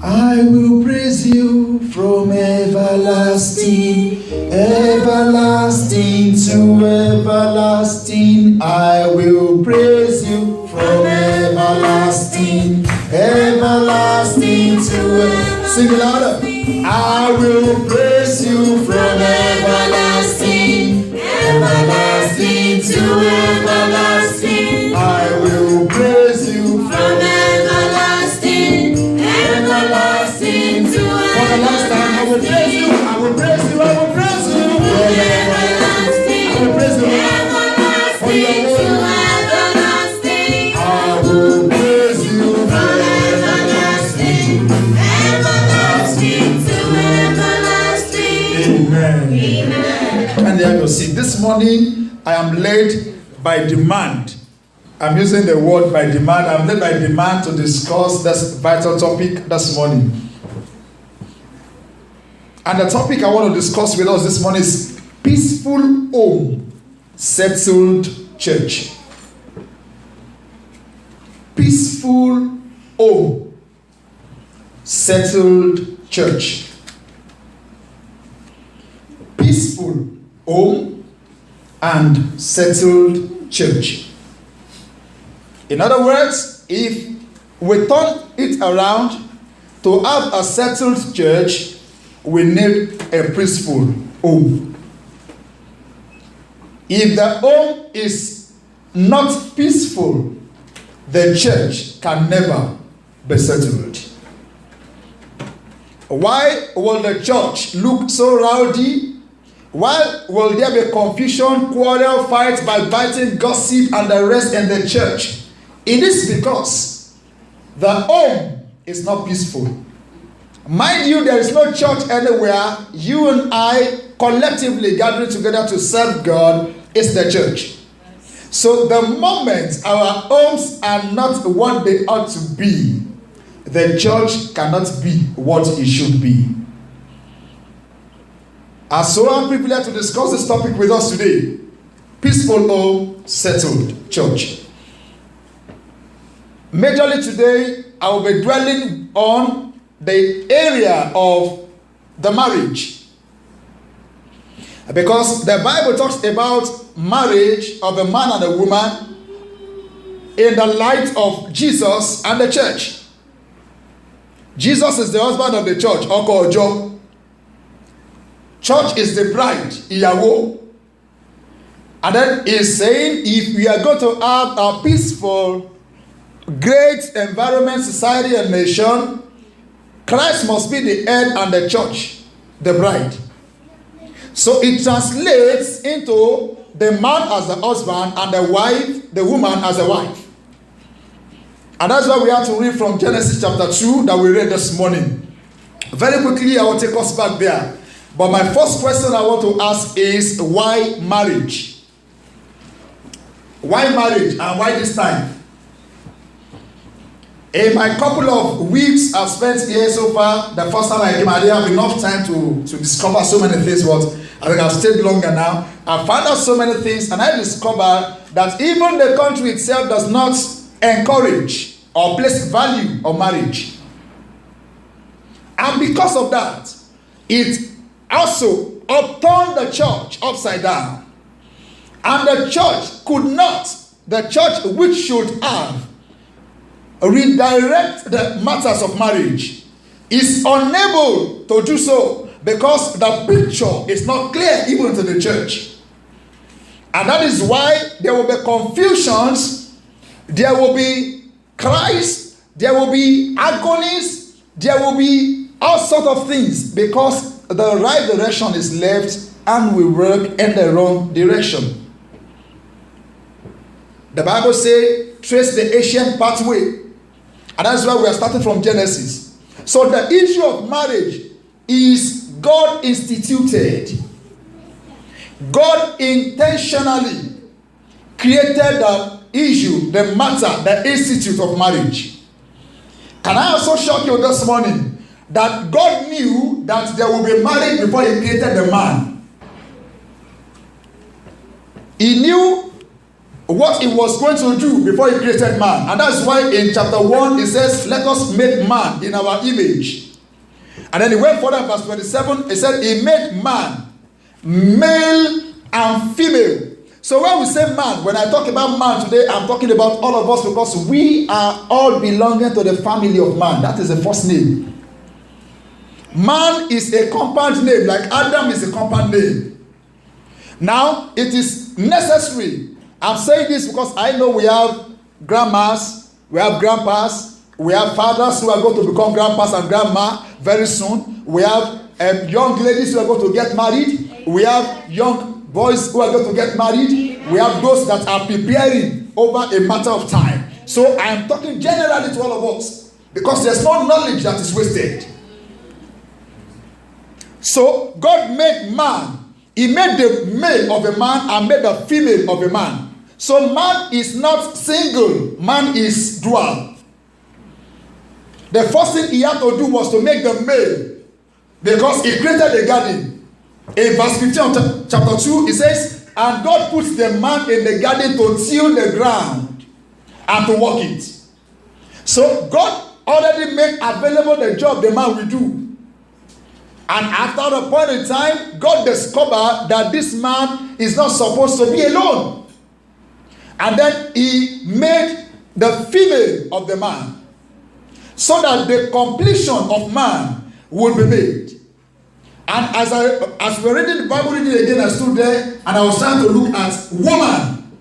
I will praise you from everlasting, everlasting to everlasting. I will praise you from everlasting, everlasting to everlasting. Sing it louder. I will praise you from everlasting, everlasting to everlasting. I will praise you from everlasting, everlasting to everlasting. For the last time, I will praise you, I will praise you, I will praise you. From everlasting, I will praise you. Everlasting to everlasting. I will praise you from everlasting, everlasting to everlasting. Amen. Amen. And there you see, this morning I am led by demand. I'm using the word by demand. I'm led by demand to discuss this vital topic this morning. And the topic I want to discuss with us this morning is peaceful home, settled church. Peaceful home, settled church. Peaceful home and settled church. In other words, if we turn it around, to have a settled church, we need a peaceful home. If the home is not peaceful, the church can never be settled. Why will the church look so rowdy? Why will there be confusion, quarrel, fight, backbiting, gossip, and the rest in the church? It is because the home is not peaceful. Mind you, there is no church anywhere. You and I collectively gathering together to serve God is the church. So the moment our homes are not what they ought to be, the church cannot be what it should be. And so I'm privileged to discuss this topic with us today. Peaceful home, settled church. Majorly today, I will be dwelling on the area of the marriage. Because the Bible talks about marriage of a man and a woman in the light of Jesus and the church. Jesus is the husband of the church, Oko Ojo. Church is the bride, Ìyàwó. And then he's saying, if we are going to have a peaceful, great environment, society, and nation, Christ must be the head and the church, the bride. So it translates into the man as the husband and the wife, the woman as a wife. And that's why we have to read from Genesis chapter 2 that we read this morning. Very quickly, I will take us back there. But my first question I want to ask is, why marriage? Why marriage and why this time? In my couple of weeks I've spent here so far, the first time I came, I didn't have enough time to discover so many things. But I think I've stayed longer now. I found out so many things, and I discovered that even the country itself does not encourage or place value on marriage. And because of that, it also upturned the church upside down. And the church could not, the church which should have redirect the matters of marriage, is unable to do so because the picture is not clear even to the church. And that is why there will be confusions, there will be cries, there will be agonies, there will be all sorts of things because the right direction is left and we work in the wrong direction. The Bible says, trace the ancient pathway. And that's why we are starting from Genesis. So the issue of marriage is God instituted. God intentionally created the issue, the matter, the institute of marriage. Can I also shock you this morning that God knew that there will be marriage before he created the man? He knew what he was going to do before he created man. And that's why in chapter 1 it says, let us make man in our image. And then he went further in verse 27, he said he made man male and female. So when we say man, when I talk about man today, I'm talking about all of us, because we are all belonging to the family of man. That is the first name. Man is a compound name, like Adam is a compound name. Now, it is necessary. I'm saying this because I know we have grandmas, we have grandpas, we have fathers who are going to become grandpas and grandma very soon. We have young ladies who are going to get married. We have young boys who are going to get married. We have those that are preparing over a matter of time. So I am talking generally to all of us, because there's no knowledge that is wasted. So God made man. He made the male of a man and made the female of a man. So man is not single, man is dual. The first thing he had to do was to make the male, because he created the garden. In verse 15 of chapter 2, it says, and God puts the man in the garden to till the ground and to work it. So God already made available the job the man will do. And after a point in time, God discovered that this man is not supposed to be alone. And then he made the female of the man, so that the completion of man would be made. And as we were reading the Bible reading again, I stood there and I was trying to look at woman.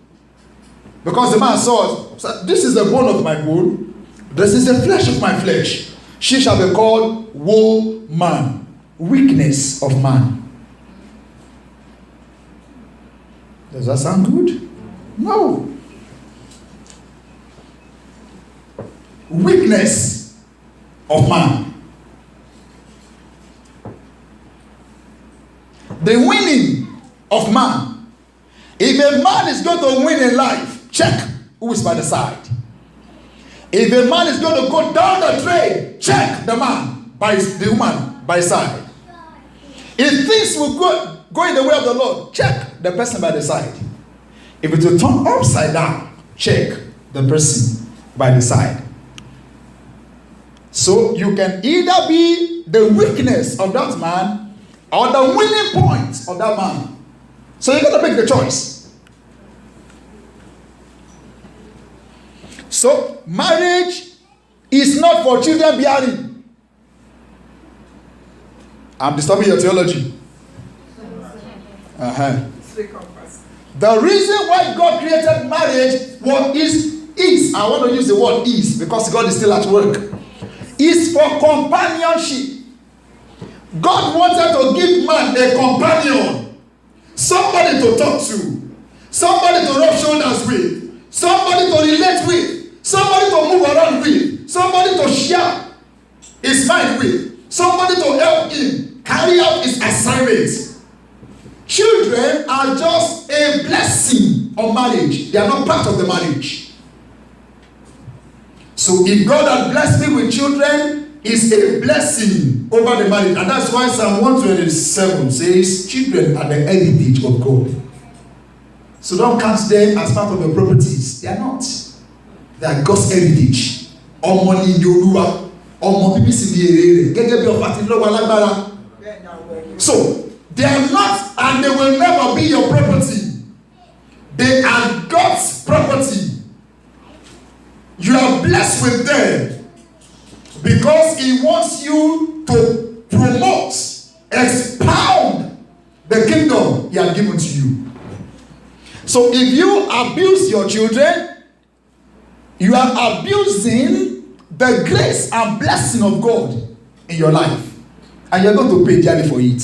Because the man saw, this is the bone of my bone, this is the flesh of my flesh. She shall be called woman. Weakness of man. Does that sound good? No. Weakness of man. The winning of man. If a man is going to win in life, check who is by the side. If a man is going to go down the drain, check the man by the woman by side. If things will go in the way of the Lord, check the person by the side. If it will turn upside down, check the person by the side. So you can either be the weakness of that man or the winning point of that man. So you got to make the choice. So marriage is not for children bearing. I'm disturbing your theology. The reason why God created marriage is, I want to use the word is, because God is still at work, is for companionship. God wanted to give man a companion, somebody to talk to, somebody to rub shoulders with, somebody to relate with, somebody to move around with, somebody to share his mind with, somebody to help him carry out his assignments. Children are just a blessing of marriage. They are not part of the marriage. So if God has blessed me with children, it's a blessing over the marriage. And that's why Psalm 127 says, children are the heritage of God. So don't count them as part of your properties. They are not. They are God's heritage. Ọmọ ni Olúwa, ọmọ bíbí sì ni èrè rẹ̀, gẹ́gẹ́ bí ọba tí lọ́wọ́ alágbára. So they are not, and they will never be your property. They are God's property. You are blessed with them because He wants you to promote, expound the kingdom He has given to you. So if you abuse your children, you are abusing the grace and blessing of God in your life. And you're going to pay dearly for it.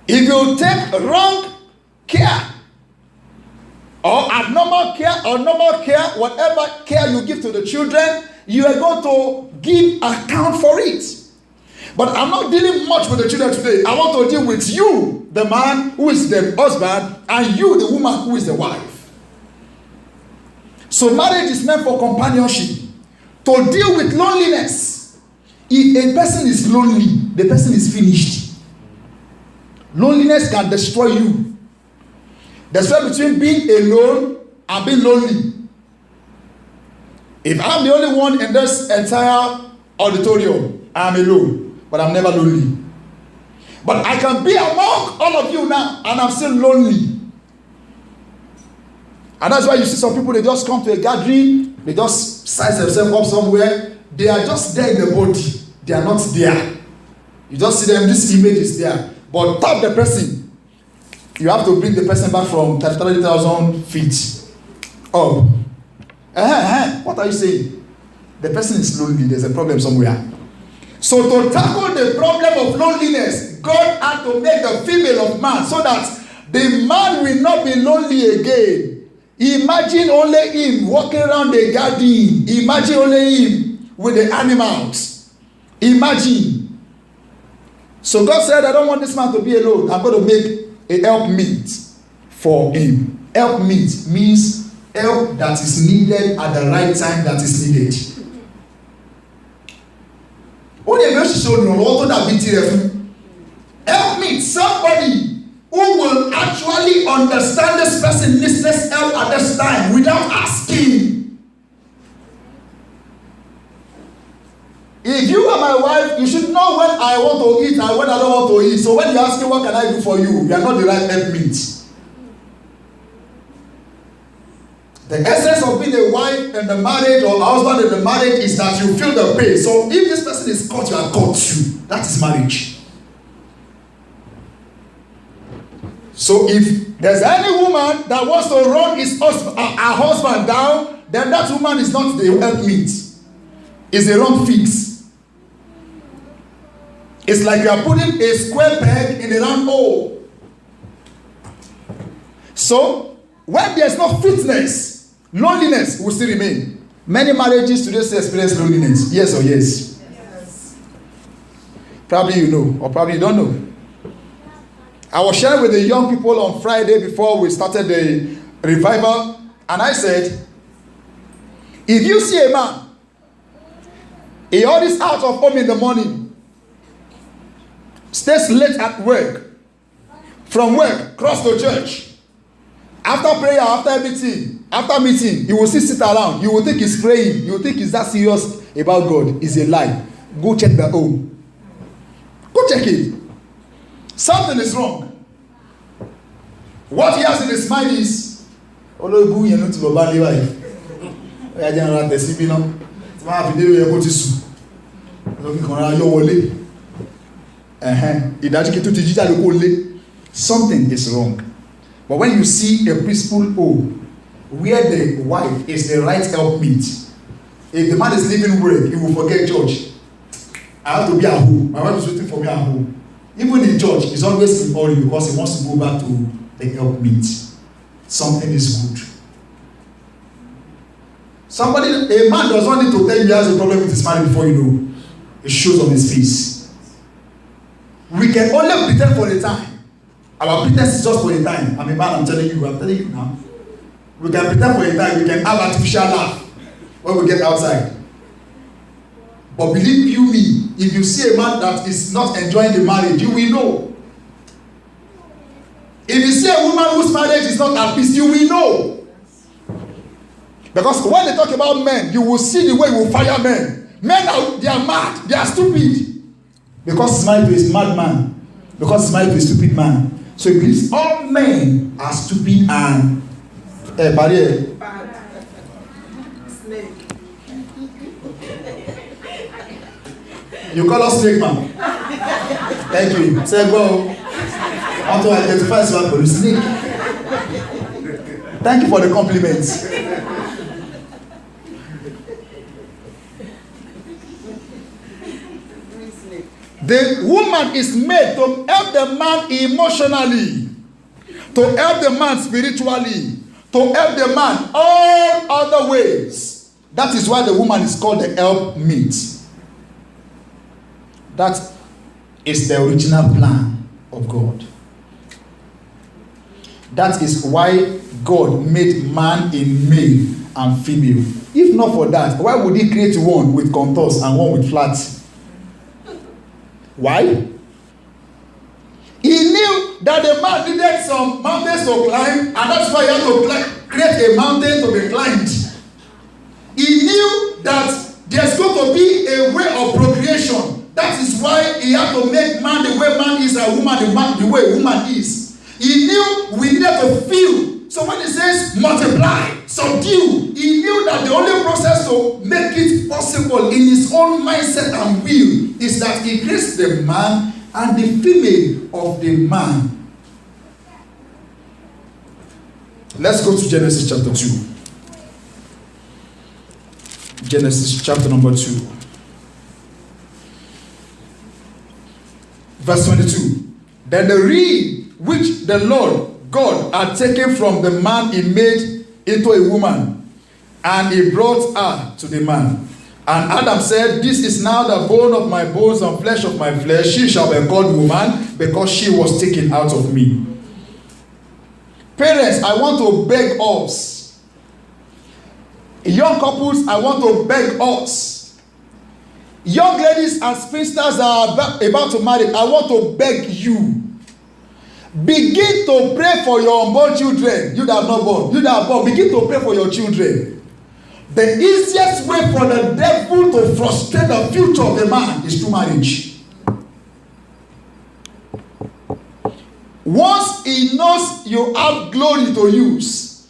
If you take wrong care, or abnormal care, or normal care, whatever care you give to the children, you are going to give account for it. But I'm not dealing much with the children today. I want to deal with you, the man who is the husband, and you, the woman who is the wife. So marriage is meant for companionship, to deal with loneliness. If a person is lonely, the person is finished. Loneliness can destroy you. There's a difference between being alone and being lonely. If I'm the only one in this entire auditorium, I'm alone, but I'm never lonely. But I can be among all of you now, and I'm still lonely. And that's why you see some people, they just come to a gathering, they just size themselves up somewhere, they are just there in the body, they are not there. You just see them, this image is there. But tap the person, you have to bring the person back from 30,000 feet up. What are you saying? The person is lonely, there's a problem somewhere. So to tackle the problem of loneliness, God had to make the female of man so that the man will not be lonely again. Imagine only him walking around the garden. Imagine only him with the animals. Imagine. So God said, I don't want this man to be alone. I'm going to make a helpmeet for him. Helpmeet means help that is needed at the right time that is needed. Help me, somebody who will actually understand this person needs this help at this time without asking. If you are my wife, you should know when I want to eat and when I don't want to eat. So when you ask me what can I do for you, you are not the right helpmeet. The essence of being a wife in the marriage or a husband in the marriage is that you feel the pain. So if this person is caught, you are caught too. That is marriage. So if there's any woman that wants to run her husband down, then that woman is not the helpmeet. It's the wrong fix. It's like you are putting a square peg in a round hole. So when there's no fitness, loneliness will still remain. Many marriages today still experience loneliness. Yes or yes? Yes. Probably you know, or probably you don't know. I was sharing with the young people on Friday before we started the revival, and I said, if you see a man, he always out of home in the morning, stays late at work, from work, cross to church, after prayer, after everything, after meeting, you will still sit around. You will think he's praying. You will think he's that serious about God. It's a lie. Go check the home. Go check it. Something is wrong. What he has in his mind is, Olóògùn yẹn ló ti bàbá lé báyìí. Ó yá jẹ́ ara tẹ̀sí bí náà. Tí wọ́n á fi dé yẹ kó ti sùn. Lọ́kì kan ra yọ wọlé. Ìdájí kí tó ti jíjà ló kó lé. Something is wrong. But when you see a peaceful home where the wife is the right helpmeet, if the man is leaving work, he will forget church. I have to be at home. My wife is waiting for me at home. Even in church, he's always in hurry because he wants to go back to the helpmeet. Something is good. A man does not need to tell you he has a problem with his marriage before you know. It shows on his face. We can only pretend for a time. Our pretense is just for a time. I'm a man, I'm telling you now. We can pretend for a time, we can have artificial laugh when we get outside. But believe you me, if you see a man that is not enjoying the marriage, you will know. If you see a woman whose marriage is not at peace, you will know. Because when they talk about men, you will see the way we will fire men. Men they are mad, they are stupid. Because he's married to a madman. Because he's married to a stupid man. So he believes all men are stupid and barrier. Snake. You call us snake man. Thank you. Say go. I want to identify as one for snake. Thank you for the compliments. The woman is made to help the man emotionally, to help the man spiritually, to help the man all other ways. That is why the woman is called the helpmeet. That is the original plan of God. That is why God made man in male and female. If not for that, why would he create one with contours and one with flats? Why? He knew that the man needed some mountains to climb, and that's why he had to create a mountain to be climbed. He knew that there's going to be a way of procreation. That is why he had to make man the way man is and woman the way woman is. He knew we needed to feel. So when he says multiply, subdue, he knew that the only process to make it possible in his own mindset and will is that he creates the man and the female of the man. Let's go to Genesis chapter 2. Genesis chapter number 2. Verse 22. Then the reed which the Lord God had taken from the man he made into a woman, and he brought her to the man. And Adam said, this is now the bone of my bones and flesh of my flesh. She shall be called woman, because she was taken out of me. Parents, I want to beg us. Young couples, I want to beg us. Young ladies and spinsters that are about to marry, I want to beg you. Begin to pray for your unborn children. You that are not born, you that are born, begin to pray for your children. The easiest way for the devil to frustrate the future of the man is through marriage. Once he knows you have glory to use,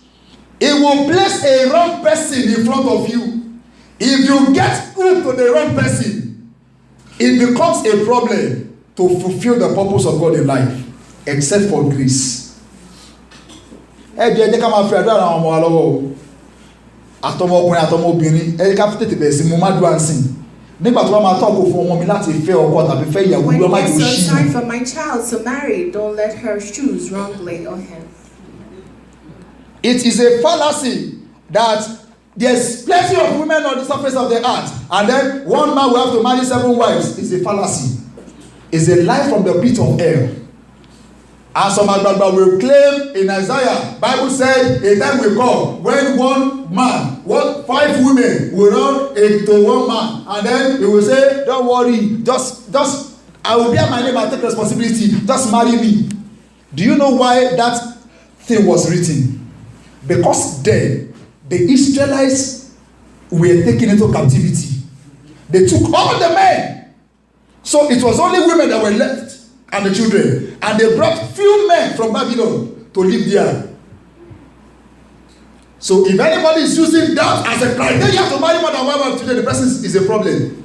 he will place a wrong person in front of you. If you get hooked to the wrong person, it becomes a problem to fulfill the purpose of God in life, except for grace. Ẹ jẹ́ ká máa fi àdúrà àwọn ọmọ wa lọ́wọ́. Àtọmọkùnrin àtọmọbìnrin, ẹ ká fi tètè bẹ̀rẹ̀ sí mo má dùn àǹsìn. Nígbà tó bá máa tọ́kù fún ọmọ mi láti fẹ́ ọkọ tàbí fẹ́ ìyàwó ló má jù sí. When it's time for my child to marry, don't let her choose wrongly or him. It is a fallacy that there's plenty of women on the surface of the earth, and then one man will have to marry 7 wives. It's a fallacy. It's a lie from the pit of hell. And some Agbagba will claim in Isaiah, Bible said, a time will come when one man, 5 women will run into one man, and then he will say, don't worry, just I will bear my name and take responsibility, just marry me. Do you know why that thing was written? Because then the Israelites were taken into captivity. They took all the men. So it was only women that were left and the children. And they brought few men from Babylon to live there. So if anybody is using that as a criteria to marry more than one wife today, the person is a problem.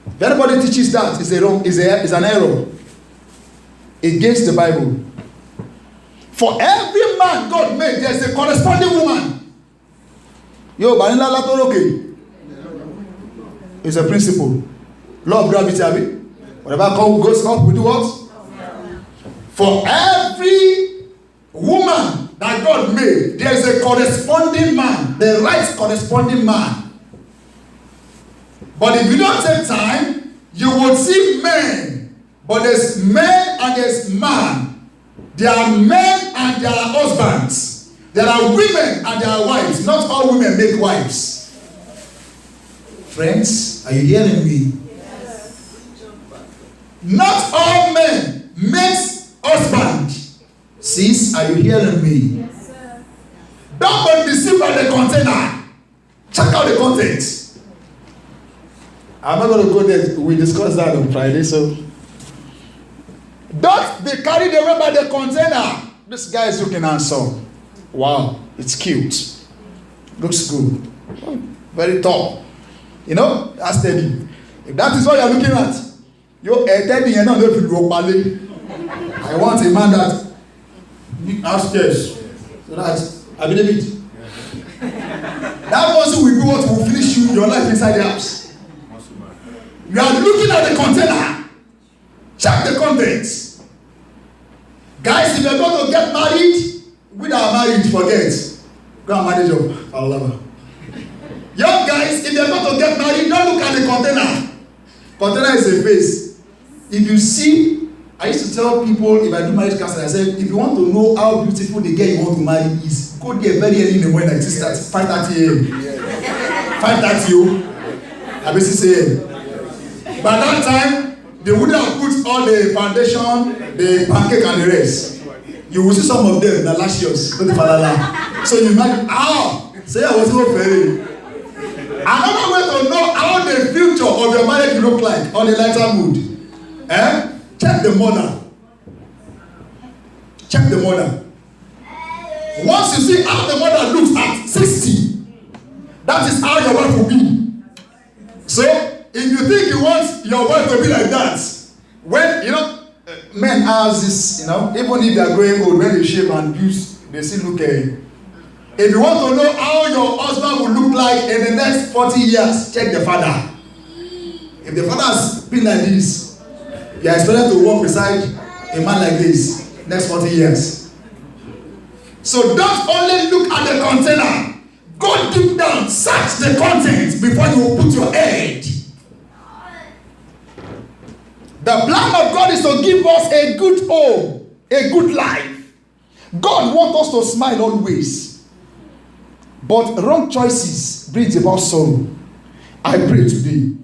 If anybody teaches that, it's an error against the Bible. For every man God made, there is a corresponding woman. Yo, Banila Latoroke. It's a principle. Law of gravity, abi. Whatever goes up, we do what? For every woman that God made, there is a corresponding man, the right corresponding man. But if you don't take time, you will see men. But there's men and there's man. There are men and there are husbands. There are women and there are wives. Not all women make wives. Friends, are you hearing me? Yes. Not all men make husband. Sis, are you hearing me? Yes, sir. Don't be deceived by the container. Check out the content. I'm not going to go there. We discussed that on Friday, so don't be carried away by the container. This guy is looking handsome. Wow, it's cute. Looks good. Very tall. You know, that's steady. If that is what you're looking at, I want a man that upstairs. So that I believe it. That person will be what will finish you your life inside the house. You are looking at the container. Check the contents. Guys, if you're going to get married, with our marriage, forget. Go and manage your young guys, if you're going to get married, don't look at the container. Container is a face. If you see, I used to tell people if I do marriage counseling, I said, if you want to know how beautiful the girl you want to marry is, go there very early in the morning, like 5:30 a.m. 5:30 a.m. By that time, they wouldn't have put all the foundation, the pancake and the rest. You will see some of them, the lascious, so you imagine, say I was not very. Another way to know how the future of your marriage will look like on a lighter mood. Check the mother. Check the mother. Once you see how the mother looks at 60, that is how your wife will be. So, if you think you want your wife to be like that, when, men has this, even if they are growing old, when they shave and use, they still look if you want to know how your husband will look like in the next 40 years, check the father. If the father has been like this, you are expected to walk beside a man like this next 40 years. So don't only look at the container. Go deep down, search the content before you put your head. The plan of God is to give us a good home, a good life. God wants us to smile always. But wrong choices brings about sorrow. I pray today,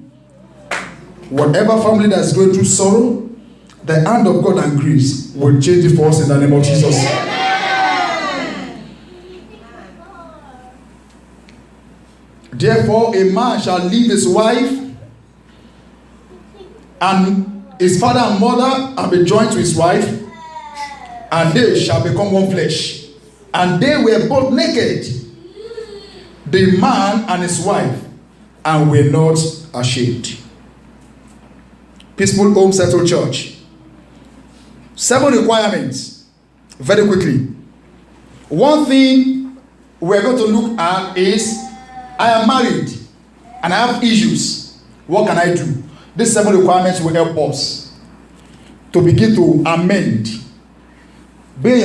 whatever family that is going through sorrow, the hand of God and grace will change it for us in the name of Jesus. Therefore, a man shall leave his wife and his father and mother and be joined to his wife, and they shall become one flesh. And they were both naked, the man and his wife, and were not ashamed. Peaceful Home Settled Church. 7 requirements, very quickly. One thing we're going to look at is, I am married and I have issues. What can I do? These 7 requirements will help us to begin to amend. Once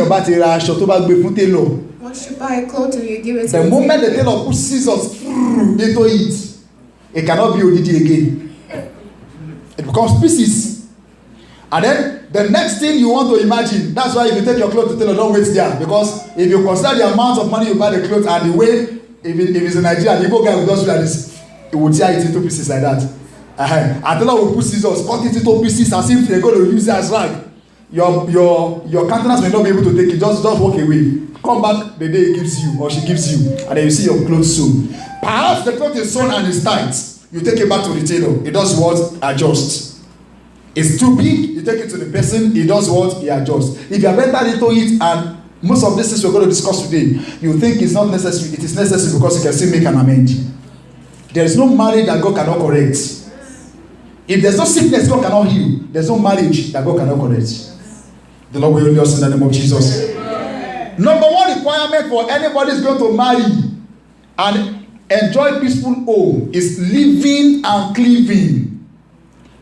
you buy a cloth and you give it to the moment the tailor puts scissors into it cannot be odidi again. It becomes pieces. And then the next thing you want to imagine, that's why if you take your clothes to tailor, don't wait there. Because if you consider the amount of money you buy the clothes and the way, if it's in Nigeria, the Igbo guy will just do like this, he will tear it into pieces like that. And tailor will put scissors, cut it into pieces as if they're going to use it as rag. Your countenance may not be able to take it, just walk away. Come back the day he gives you or she gives you, and then you see your clothes sewn. Perhaps the cloth is sewn and is tight. You take it back to the tailor. He does what? Adjust. It's too big. You take it to the person. He does what? He adjusts. If you have entered into it, and most of these things we're going to discuss today, you think it's not necessary. It is necessary because you can still make an amend. There is no marriage that God cannot correct. If there's no sickness God cannot heal, there's no marriage that God cannot correct. The Lord will help us in the name of Jesus. Number 1 requirement for anybody is going to marry and enjoy peaceful home is living and cleaving.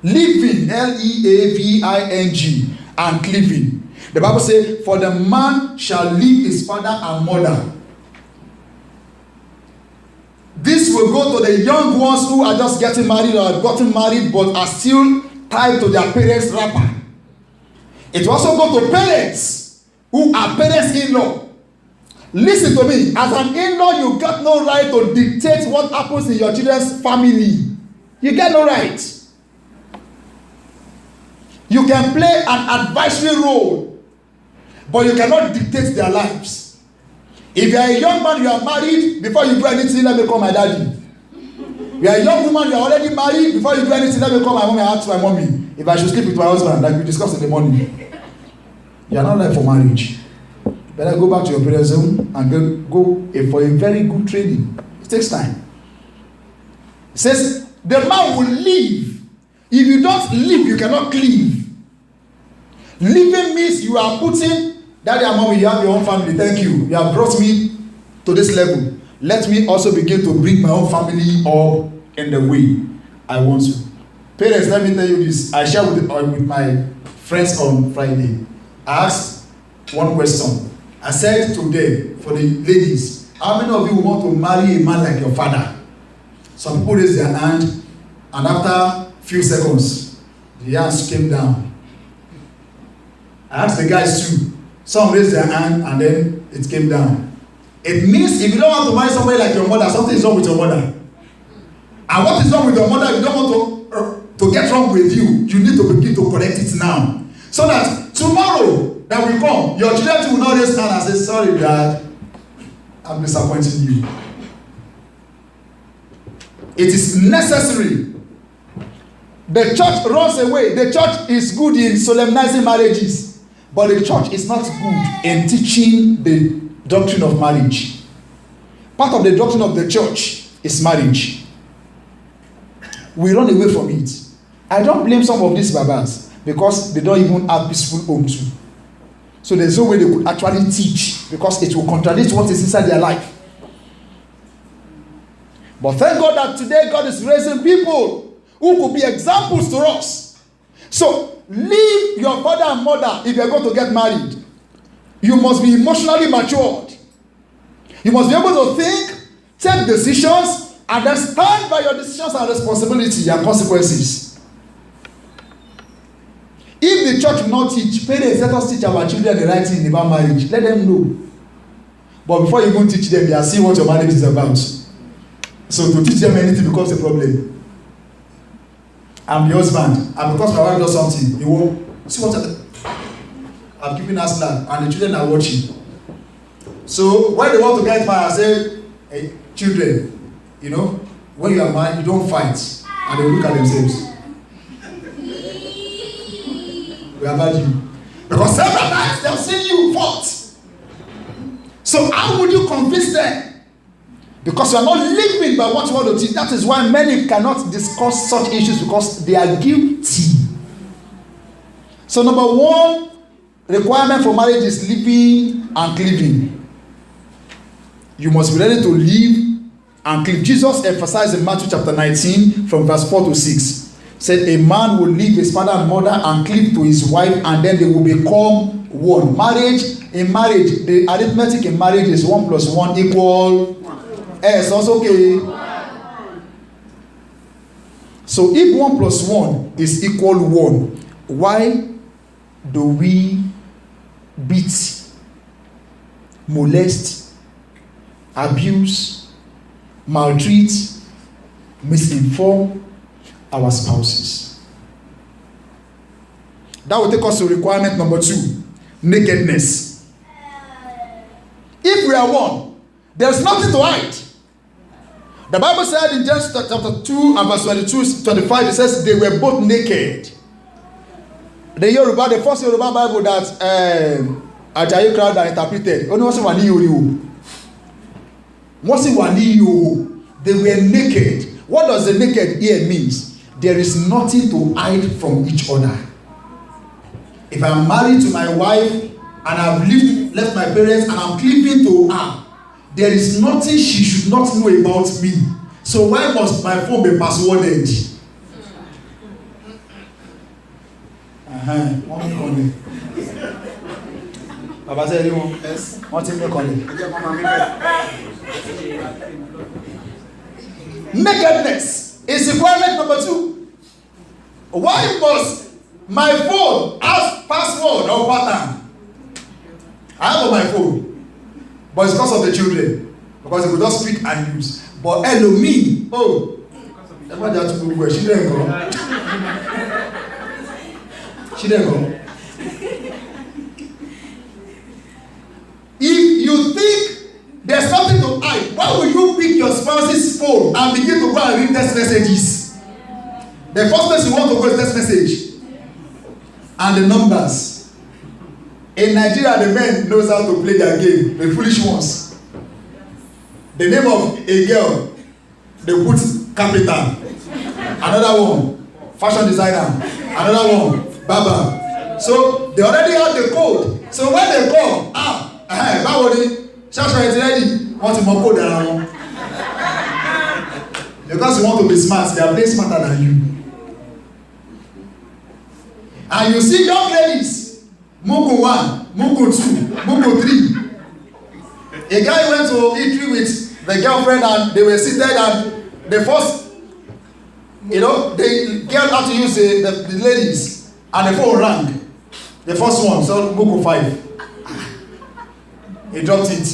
Living, L-E-A-V-I-N-G, and cleaving. The Bible says, for the man shall leave his father and mother. This will go to the young ones who are just getting married or have gotten married but are still tied to their parents' wrapper. It will also go to parents who are parents-in-law. Listen to me. As an in-law, you got no right to dictate what happens in your children's family. You get no right. You can play an advisory role, but you cannot dictate their lives. If you are a young man, you are married, before you do anything, let me call my daddy. You are a young woman, you are already married, before you do anything, let me call my mommy and ask my mommy if I should sleep with my husband, like we discussed in the morning. You are not ready for marriage. Better go back to your parents' home and go for a very good training. It takes time. It says, the man will live. If you don't live, you cannot cleave. Living means you are putting, daddy and mommy, you have your own family, thank you. You have brought me to this level. Let me also begin to bring my own family up in the way I want to. Parents, let me tell you this. I shared with my friends on Friday. I asked one question. I said today, for the ladies, how many of you want to marry a man like your father? Some people raised their hand, and after a few seconds, the hands came down. I asked the guys too. Some raised their hand, and then it came down. It means if you don't want to marry somebody like your mother, something is wrong with your mother. And what is wrong with your mother, you don't want to get wrong wrong with you, you need to begin to correct it now. So that tomorrow that will come, your children will not just stand and say, sorry, Dad, I'm disappointing you. It is necessary. The church runs away. The church is good in solemnizing marriages, but the church is not good in teaching the doctrine of marriage. Part of the doctrine of the church is marriage. We run away from it. I don't blame some of these babas because they don't even have peaceful homes too. So there's no way they could actually teach because it will contradict what is inside their life. But thank God that today God is raising people who could be examples to us. So leave your father and mother if you're going to get married. You must be emotionally matured. You must be able to think, take decisions, and then stand by your decisions and responsibility and consequences. If the church will not teach, parents, let us teach our children the right thing about marriage. Let them know. But before you even teach them, they are seeing what your marriage is about. So to teach them anything becomes a problem. I'm the husband, and because my wife does something, you won't see what I've given her slack, and the children are watching. So when they want to get married, I say, hey, children, you know, when you are married, you don't fight, and they look at themselves. We have had you. Because several times they have seen you fought. So how would you convince them? Because you are not living by what you want to teach. That is why many cannot discuss such issues because they are guilty. So number one requirement for marriage is living and cleaving. You must be ready to live and cleave. Jesus emphasized in Matthew chapter 19 from verse 4 to 6. Said a man will leave his father and mother and cleave to his wife, and then they will become one. In marriage, the arithmetic in marriage is 1 + 1 = S. Also okay. So if 1 + 1 is equal 1, why do we beat, molest, abuse, maltreat, misinform our spouses? That will take us to requirement number 2, nakedness. If we are one, there's nothing to hide. The Bible said in Genesis chapter 2 and verse 22-25, it says they were both naked. The Yoruba, the first Yoruba Bible that Ajayi Crowther interpreted, they were naked. What does the naked here means? There is nothing to hide from each other. If I'm married to my wife and I've left my parents and I'm cleaving to her, there is nothing she should not know about me. So why must my phone be passworded? Baba say anyone? Yes. What is nakedness is requirement number 2. Why must my phone have password or pattern? I have on my phone, but it's because of the children, because they could not speak and use. But me, she didn't go. She didn't go. If you think there's nothing to hide, why will you pick your spouse's phone and begin to go and read text messages? The first place you want to go is text message and the numbers. In Nigeria, the men knows how to play their game, the foolish ones. The name of a girl, they put capital. Another one, fashion designer. Another one, barber. So they already have the code. So when they come, báwo Shasha is ready. Want to code around. Because you want to be smart, they are way smarter than you. And you see young ladies, Mugu 1, Mugu 2, Mugu 3. A guy went to eat with the girlfriend and they were seated and the first, the girl had to use the ladies and the phone rang. The first one, so Mugu 5. He dropped it.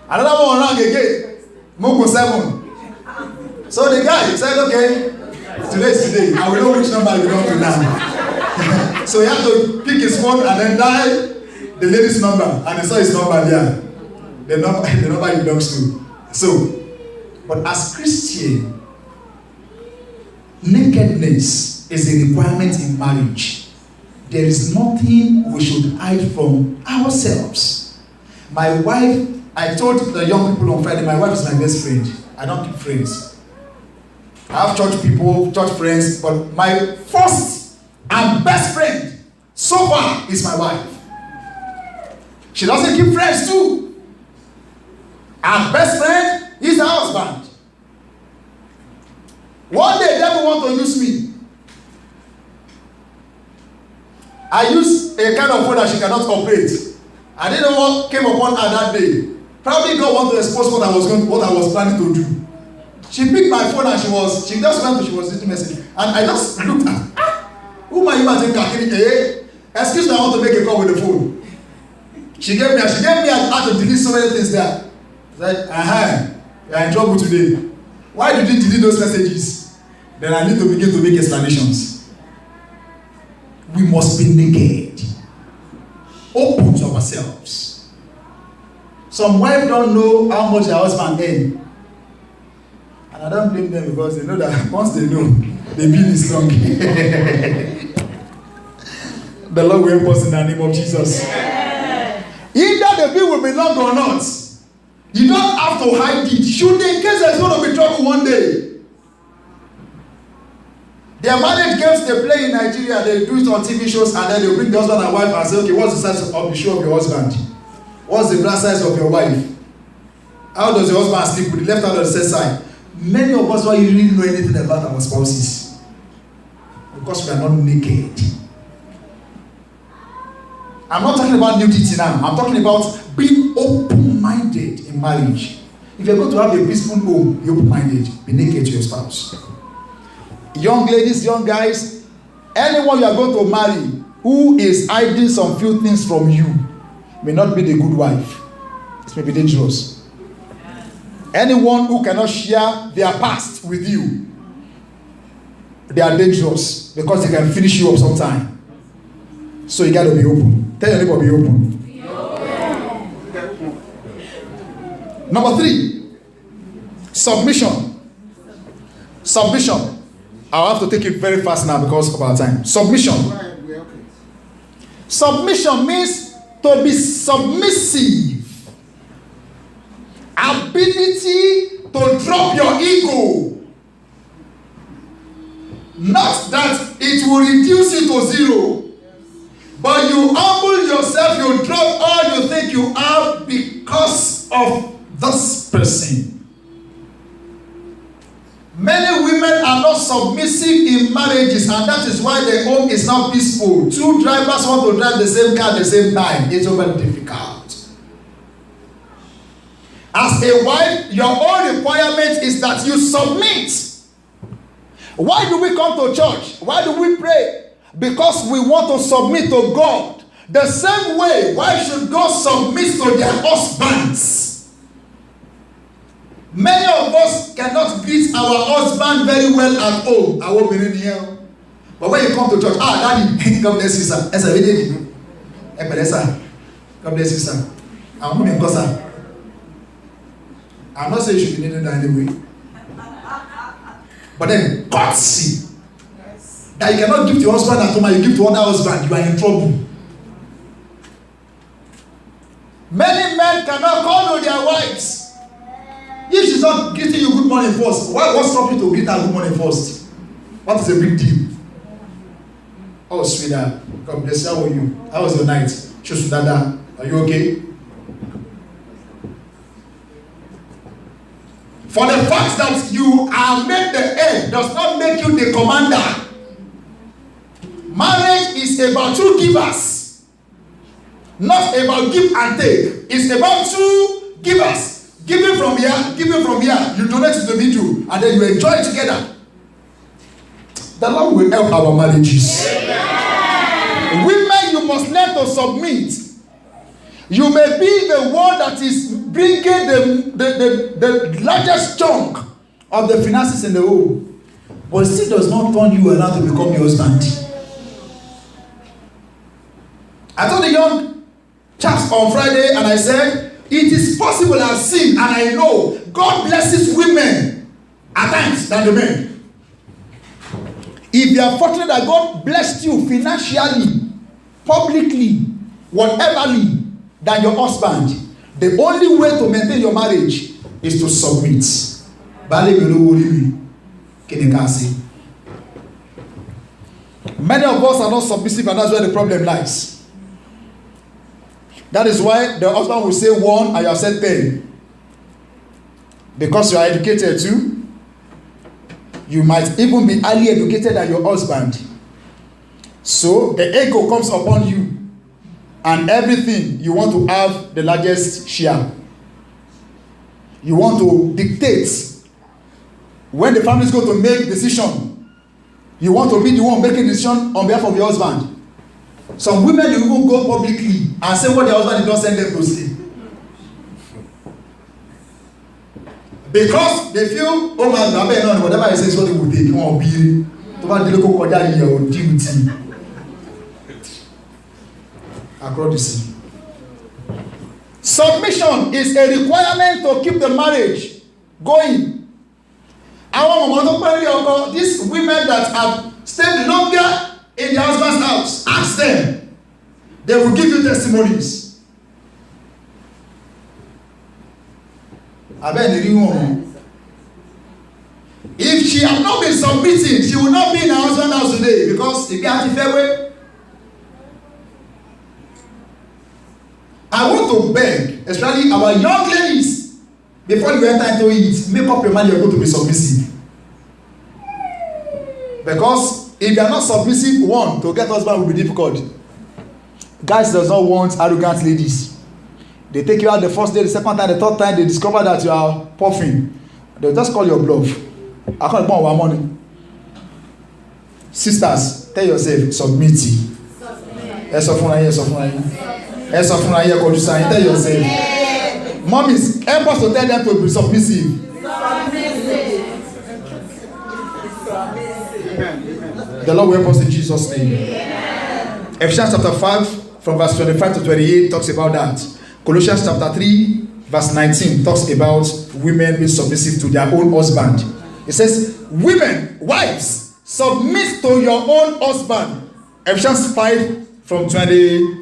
Another one rang again, Mugu 7. So the guy said, okay, Today is today. I will know which number you belong to now. So he had to pick his phone and then dial the lady's number, and he saw his number there. The number he belongs to. So, but as Christian, nakedness is a requirement in marriage. There is nothing we should hide from ourselves. My wife, I told the young people on Friday, my wife is my best friend. I don't keep friends. I have church people, church friends, but my first and best friend so far is my wife. She doesn't keep friends too. Her best friend is her husband. One day, the devil want to use me. I use a kind of phone that she cannot operate. I didn't know what came upon her that day. Probably God wanted to expose what I was planning to do. She picked my phone and she just went to, she was listening message. And I just looked at her. Who am I imagine Kakiri? Excuse me, I want to make a call with the phone. She gave me how to delete so many things there. I said, you are in trouble today. Why did you delete those messages? Then I need to begin to make explanations. We must be naked. Open to ourselves. Some wives don't know how much their husband earns. And I don't blame them because they know that once they know, the bill is strong. The Lord will help us in the name of Jesus. Either the bill will be long or not. You don't have to hide it. Should in case there's going to be trouble one day. Their marriage games they play in Nigeria, they do it on TV shows and then they bring the husband and wife and say, okay, what's the size of the shoe of your husband? What's the glass size of your wife? How does your husband sleep with the left hand or the left side? Many of us don't really know anything about our spouses because we are not naked. I'm not talking about nudity now. I'm talking about being open-minded in marriage. If you're going to have a peaceful home, be open-minded. Be naked to your spouse. Young ladies, young guys, anyone you are going to marry who is hiding some few things from you may not be the good wife. It may be dangerous. Anyone who cannot share their past with you, they are dangerous because they can finish you up sometime. So you got to be open. Tell your neighbor, be open. Number 3, submission. Submission. I'll have to take it very fast now because of our time. Submission. Submission means to be submissive. Ability to drop your ego. Not that it will reduce you to zero, but you humble yourself, you drop all you think you have because of this person. Many women are not submissive in marriages, and that is why the home is not peaceful. 2 drivers want to drive the same car at the same time. It's very difficult. As a wife, your own requirement is that you submit. Why do we come to church? Why do we pray? Because we want to submit to God. The same way, why should God submit to their husbands? Many of us cannot greet our husband very well at home. I won't be in here. But when you come to church, daddy, God bless you, sir. God bless you, sir. I'm not saying you should be needed that anyway. But then, God see that you cannot give to your husband at home and you give to other husband, you are in trouble. Many men cannot call to their wives. If she's not greeting you good morning first, what stops you to greet her good morning first? What is the big deal? Oh, sweetheart, God bless you. How are you? How was your night? Dada, are you okay? For the fact that you are made the head does not make you the commander. Marriage is about 2 givers, not about give and take. It's about 2 givers. Giving from here, you donate to the middle, and then you enjoy together. The Lord will help our marriages. Amen. Women, you must learn to submit. You may be the one that is bringing the largest chunk of the finances in the home, but it still does not turn you around to become your husband. I told the young chaps on Friday, and I said, it is possible I've seen, and I know God blesses women at times than the men. If you are fortunate that God blessed you financially, publicly, whateverly, than your husband, the only way to maintain your marriage is to submit. Many of us are not submissive, and that's where the problem lies. That is why the husband will say 1 and you have said 10. Because you are educated too. You might even be highly educated than your husband. So the ego comes upon you, and everything you want to have the largest share. You want to dictate. When the family is going to make decision, you want to be the one making decision on behalf of your husband. Some women, you even go publicly and say what their husband did not send them to sleep. Because they feel, oh man, whatever I say is what they will take. You want to be your duty. Across the sea. Submission is a requirement to keep the marriage going. These women that have stayed longer in their husband's house, ask them. They will give you testimonies. If she had not been submitting, she would not be in her husband's house today, because if you have the fair way. I want to beg, especially our young ladies, before you enter into it, make up your mind you're going to be submissive. Because if you are not submissive, one, to get husband will be difficult. Guys does not want arrogant ladies. They take you out the first day, the second time, the third time, they discover that you are puffing. They'll just call your bluff. I can't buy our money. Sisters, tell yourself, submit. Tell yourself. Mommies, help us to tell them to be submissive. The Lord will help us in Jesus' name. Ephesians chapter 5 from verse 25 to 28 talks about that. Colossians chapter 3 verse 19 talks about women being submissive to their own husband. It says, women, wives, submit to your own husband. Ephesians 5 from 22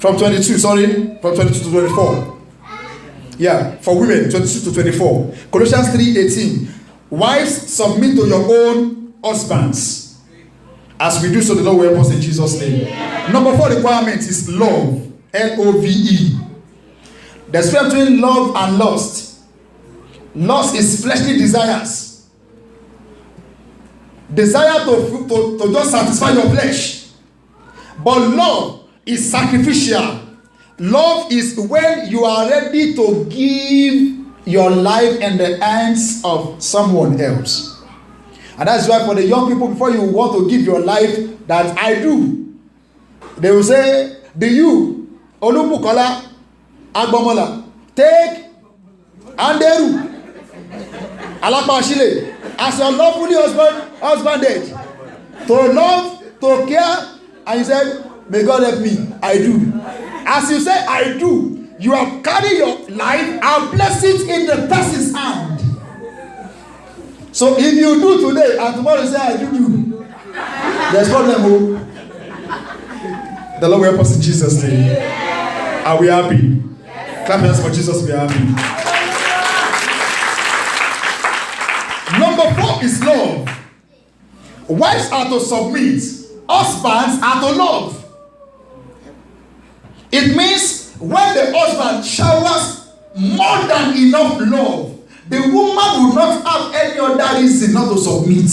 to 24. Yeah, for women, 22 to 24. Colossians 3:18. Wives, submit to your own husbands. As we do so, the Lord will help us in Jesus' name. Number 4 requirement is love. L-O-V-E. There's difference between love and lust. Lust is fleshly desires. Desire to just satisfy your flesh. But love is sacrificial. Love is when you are ready to give your life in the hands of someone else. And that's why for the young people, before you want to give your life, that I do, they will say, do you, Olubukola Agbomola, take Anderu Alapashile as your lawfully husbanded, to love, to care, and you say, may God help me, I do. As you say, I do, you have carried your life and placed it in the person's hand. So if you do today and tomorrow you say, I do, there's problem. The Lord will help us in Jesus' name. Are we happy? Clap your hands for Jesus, we are happy. Number 4 is love. Wives are to submit. Husbands are to love. It means when the husband showers more than enough love, the woman will not have any other reason not to submit.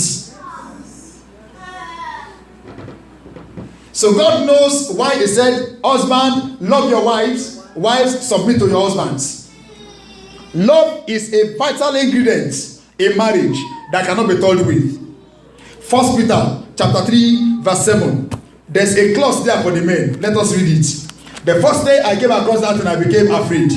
So God knows why he said, husband, love your wives. Wives, submit to your husbands. Love is a vital ingredient in marriage that cannot be told with. 1 Peter chapter 3 verse 7. There's a clause there for the men. Let us read it. The first day I came across that and I became afraid.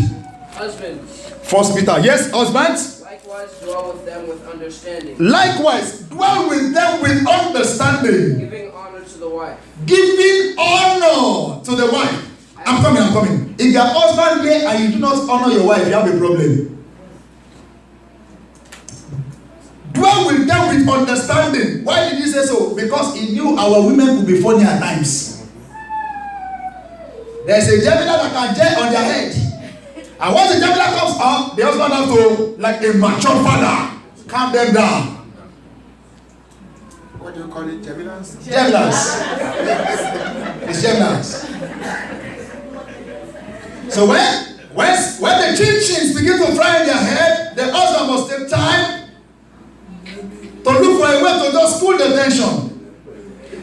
Husbands. 1 Peter. Yes, husbands. Likewise, dwell with them with understanding. Likewise, dwell with them with understanding. Giving honor to the wife. Giving honor to the wife. I'm coming. If your husband there and you do not honor your wife, you have a problem. Dwell with them with understanding. Why did he say so? Because he knew our women could be funny at times. There's a Gemini that can jet on their head. And once the Gemini comes up, the husband has to, like a mature father, calm them down. What do you call it? Geminis? Geminis. It's Geminis. So when the chin-chins begin to fly in their head, the husband must take time to look for a way to just cool the tension.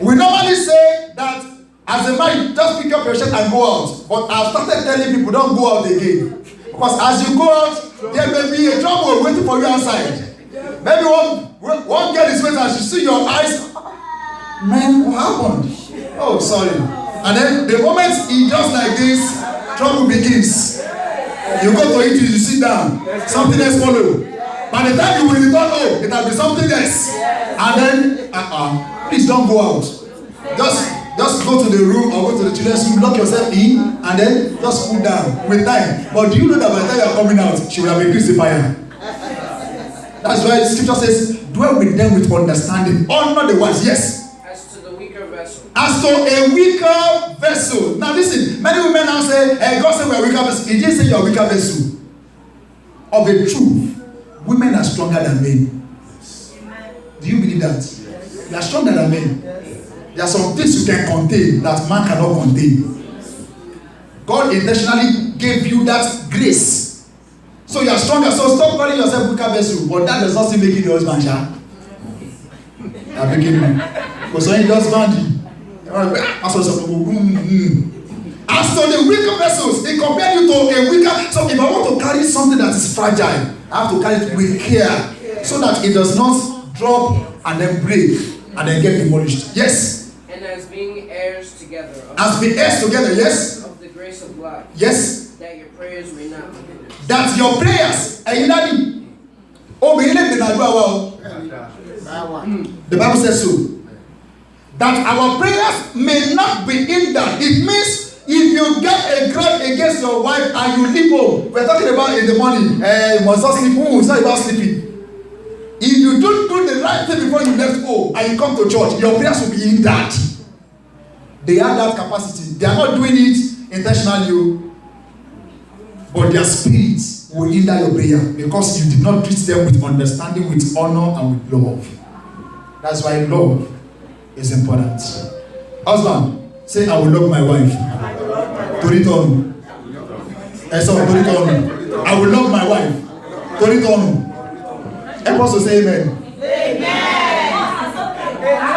We normally say that as a man, just pick up your shirt and go out. But I've started telling people, don't go out again. Because as you go out, there may be a trouble waiting for you outside. Maybe one girl is waiting and she see your eyes. Man, what happened? Oh, sorry. And then the moment he just like this, trouble begins. You go to it, you sit down. Something else follow. By the time you will return home, it will be something else. And then, please don't go out. Just go to the room or go to the children's room, lock yourself in, and then just cool down with time. But do you know that by the time you are coming out, she will have increased the fire? That's why the scripture says, dwell with them with understanding. Honor the wives, yes. As to the weaker vessel. As to a weaker vessel. Now listen, many women now say, hey, God said we are weaker vessel. He didn't say you are weaker vessel. Of the truth, women are stronger than men. Do you believe that? They are stronger than men. There are some things you can contain that man cannot contain. God intentionally gave you that grace. So you are stronger. So stop calling yourself weaker vessel. But that does not still make you the husband, Sha. You are making me. Because when you husband, as to the weaker vessels, they compare you to a weaker. So if I want to carry something that is fragile, I have to carry it with care so that it does not drop and then break and then get demolished. Yes. And as being heirs together. As being heirs together, yes. Of the grace of God. Yes. That your prayers may not be hindered. That your prayers, the Bible says so. That our prayers may not be hindered. It means if you get a grudge against your wife and you leave home, we're talking about in the morning, you must not sleep. It's not about sleeping. If you don't do the right thing before you left home and you come to church, your prayers will be hindered. They have that capacity. They are not doing it intentionally, but their spirits will hinder your prayer because you did not treat them with understanding, with honor, and with love. That's why love is important. Husband, say, I will love my wife. Toritonu. I will love my wife. Toritonu. Help us to say amen.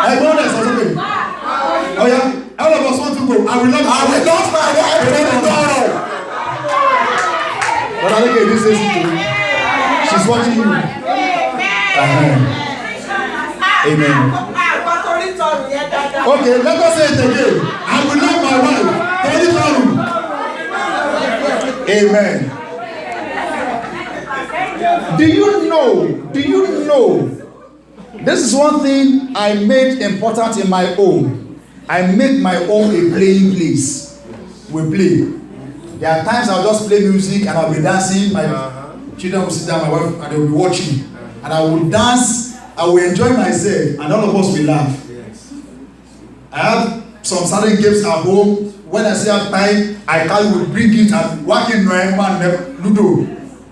Everyone else is okay. Oh yeah? All of us want to go. I will love my wife. But I think this is it. She's watching you. Amen. Okay, let us say it again. I will love my wife. Amen. Do you know? This is one thing I made important in my home. I make my home a playing place. We play. There are times I'll just play music and I'll be dancing. My children will sit down, my wife, and they'll be watching. And I will dance, I will enjoy myself, and all of us will laugh. I have some certain games at home. When I say I have time, I will bring it and work in my man, Ludo.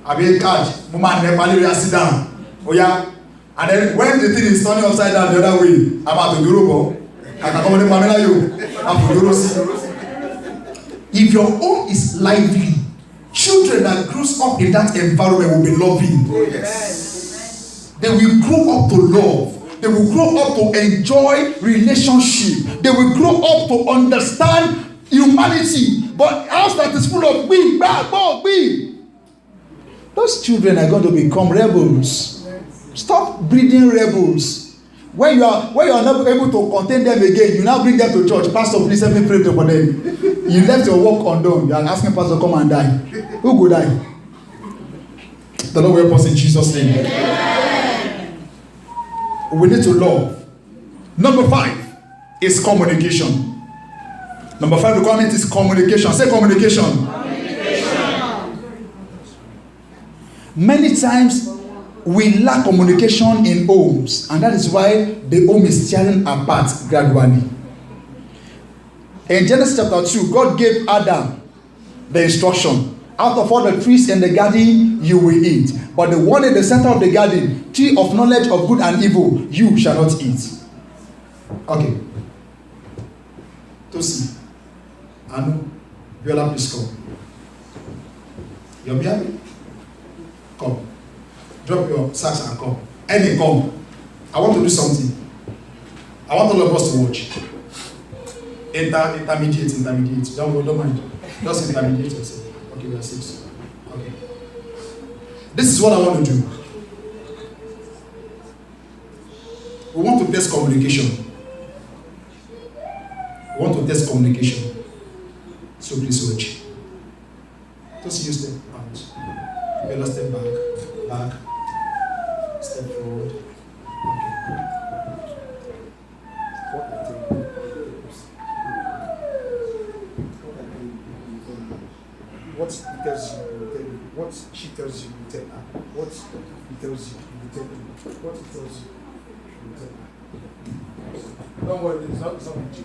I be a catch, woman, Nepali, sit down. Oh yeah. And then when the thing is turning upside down the other way, I'm at the Europe. I can come on the Pamela you. I'm for Europe. If your home is lively, children that grows up in that environment will be loving. Oh, yes. They will grow up to love. They will grow up to enjoy relationship. They will grow up to understand humanity. But house that is full of we. Those children are going to become rebels. Stop breeding rebels. When you are not able to contain them again, you now bring them to church. Pastor, please help me pray for them. You left your work undone. You are asking Pastor to come and die. Who could die? The Lord will help us in Jesus' name. We need to love. Number 5 is communication. Number 5 requirement is communication. Say communication. Many times we lack communication in homes, and that is why the home is tearing apart gradually. In Genesis chapter 2, God gave Adam the instruction: out of all the trees in the garden you will eat, but the one in the center of the garden, tree of knowledge of good and evil, you shall not eat. Okay. Tosi, Anu, Biola, please come. You're behind? Come. Drop your sacks and come. Any come. I want to do something. I want all of us to watch. Intermediate. Don't mind. Just intermediate yourself. Okay, we are 6. Okay. This is what I want to do. We want to test communication. So please watch. Just you step out. Bella, step back. Step forward. Okay. What he tells you, you tell him. What she tells you, you tell her. What he tells you, you tell him. What he tells you, you tell her. Don't worry, it's not with you.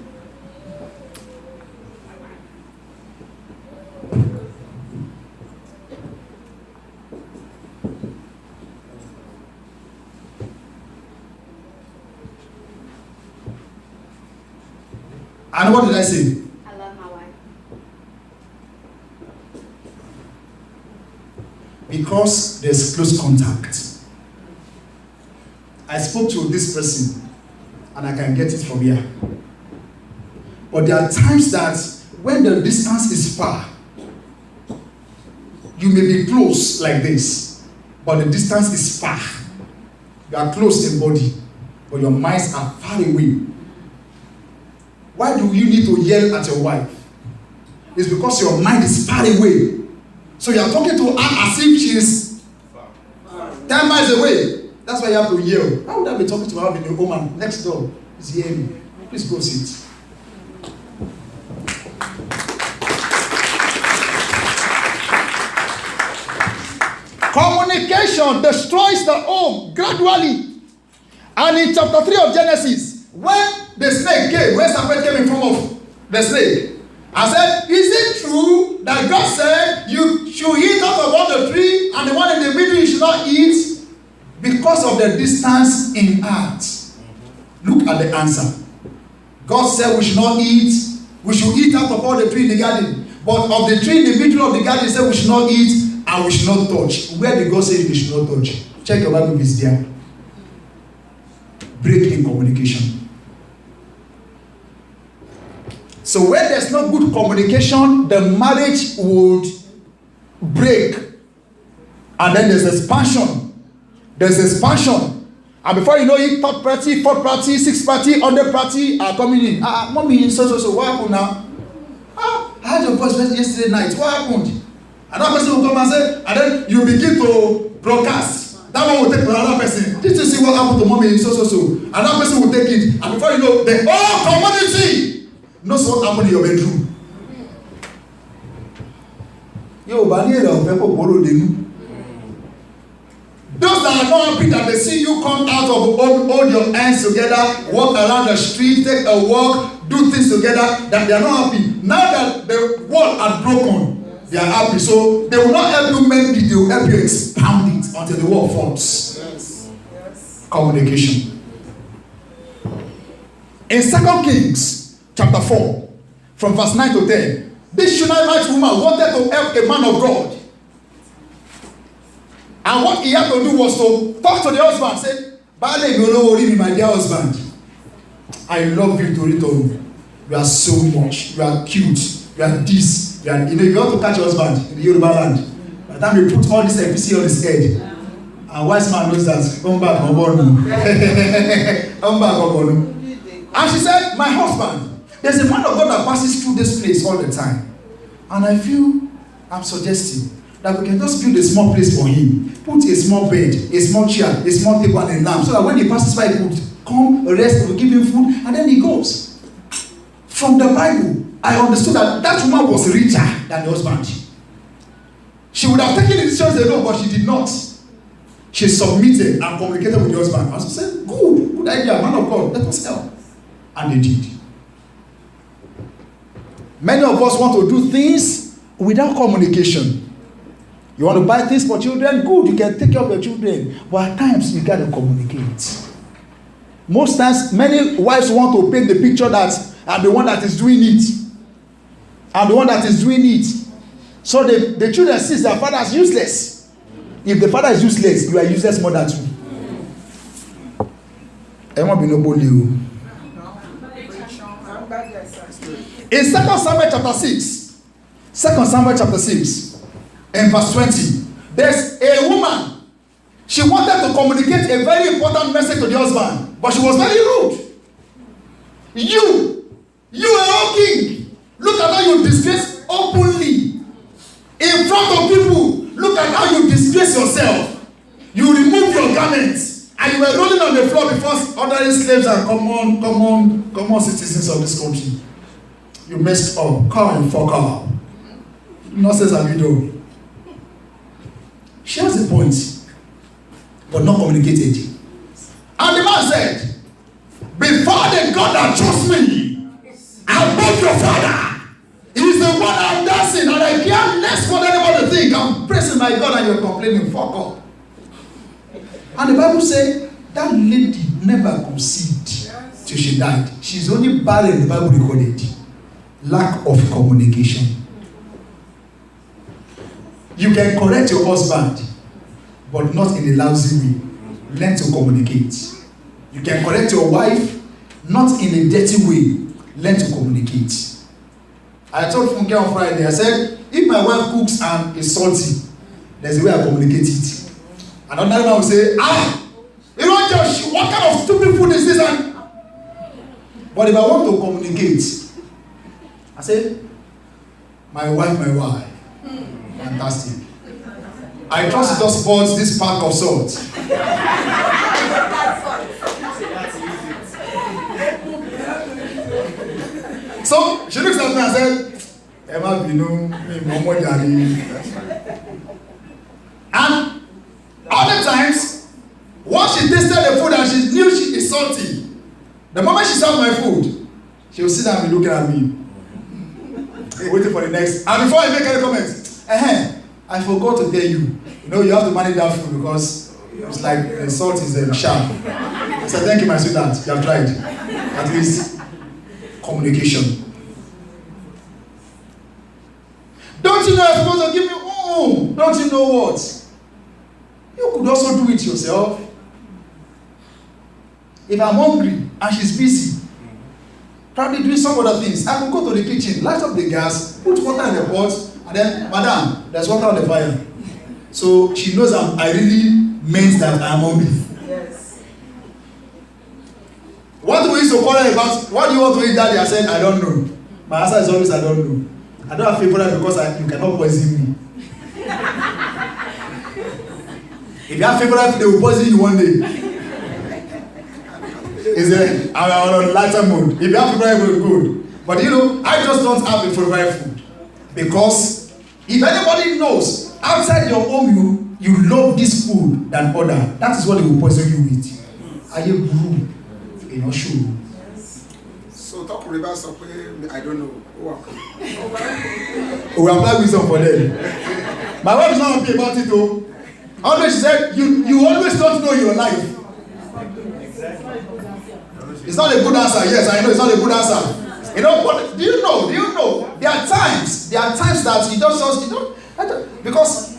And what did I say? I love my wife. Because there's close contact. I spoke to this person and I can get it from here. But there are times that when the distance is far, you may be close like this, but the distance is far. You are close in body, but your minds are far away. Why do you need to yell at your wife? It's because your mind is far away. So you are talking to her as if she is 10 miles away. That's why you have to yell. How would I be talking to her in the home next door? Is hearing me? Please go sit. Communication destroys the home gradually. And in chapter 3 of Genesis, when the snake came, when serpent came in form of the snake, I said, is it true that God said you should eat out of all the tree and the one in the middle you should not eat? Because of the distance in heart. Look at the answer. God said we should not eat. We should eat out of all the tree in the garden. But of the tree in the middle of the garden, he said we should not eat and we should not touch. Where did God say we should not touch? Check your Bible if it's there. Break in communication. So when there's no good communication, the marriage would break. And then there's expansion. And before you know it, third party, fourth party, sixth party, 100 party are coming in. Mommy, so, what happened now? I had your voice yesterday night. What happened? Another person will come and say, and then you begin to broadcast. That one will take another person. Did you see what happened to mommy? So. Another person will take it. And before you know, the whole community knows what happened in your bedroom. Those that are not happy that they see you come out of hold your hands together, walk around the street, take a walk, do things together, that they are not happy. Now that the wall are broken, they are happy. So they will not help you mend it, they will help you expound it until the wall falls. Yes. Communication. In 2 Kings chapter 4, from verse 9 to 10, this Shunammite woman wanted to help a man of God. And what he had to do was to talk to the husband, say, my dear husband, I love you to return. You are so much. You are cute. You are this. You are, you want to catch your husband in the Yoruba land. By the time you put all this FPC on his head, and wise man knows that. Come back, And she said, my husband, there's a man of God that passes through this place all the time. And I feel I'm suggesting that we can just build a small place for him, put a small bed, a small chair, a small table and a lamp, so that when he passes by, he could come, rest, we give him food, and then he goes. From the Bible, I understood that that woman was richer than the husband. She would have taken the decisions alone, but she did not. She submitted and communicated with the husband. And she said, good idea, man of God, let us help. And they did. Many of us want to do things without communication. You want to buy things for children? Good, you can take care of your children. But at times, you got to communicate. Most times, many wives want to paint the picture that I'm the one that is doing it. I'm the one that is doing it. So the children see their father as useless. If the father is useless, you are useless more than two. In 2 Samuel chapter 6, 2 Samuel chapter 6, and verse 20, there's a woman. She wanted to communicate a very important message to the husband, but she was very rude. You are all king. Look at how you disgrace openly in front of people. Look at how you disgrace yourself. You remove your garments and you were rolling on the floor before other slaves and common citizens of this country. You messed up. Come and fuck up. Nonsense have you done. She has a point, but not communicated. And the man said, before the God that chose me, above your father, he is the one I'm dancing, and I care less what anybody think. I'm praising my God and you're complaining. Fuck up. And the Bible says that lady never conceived till she died. She's only barren, the Bible recorded. Lack of communication. You can correct your husband, but not in a lousy way. Learn to communicate. You can correct your wife, not in a dirty way. Learn to communicate. I told Funke on Friday, I said, if my wife cooks and is salty, there's a way I communicate it. And another man will say, you know, Josh, what kind of stupid food is this? But if I want to communicate, I say, my wife. Fantastic. I trust you just bought this pack of salt. So she looks at me and said, Emma, you know, and other times, once she tasted the food and she knew she is salty, the moment she served my food, she will sit down and be looking at me, waiting for the next. And before I make any comments, I forgot to tell you, you have to manage that food because it's like the salt is sharp. I said, thank you, my sweetheart. You have tried. At least communication. Don't you know you're supposed to give me don't you know what? You could also do it yourself. If I'm hungry and she's busy, probably doing some other things, I could go to the kitchen, light up the gas, put water in the pot, and then, madam, there's water on the fire. So she knows I really meant that I'm hungry. Yes. What do we used to quarrel about? What do you want to eat, daddy? I said, I don't know. My answer is always, I don't know. I don't have favorite because you cannot poison me. If you have favorite, they will poison you one day. I'm on a lighter mood. If you have favorite food, good. But I just don't have a favorite food. Because if anybody knows outside your home you love this food than other, that is what they will poison you with. Are you blue? You're not sure. So talk about something I don't know. We apply wisdom for them. My wife is not happy about it though. Always she said, you always don't know your life. It's not a good answer. Yes, I know it's not a good answer. But do you know? There are times that you don't because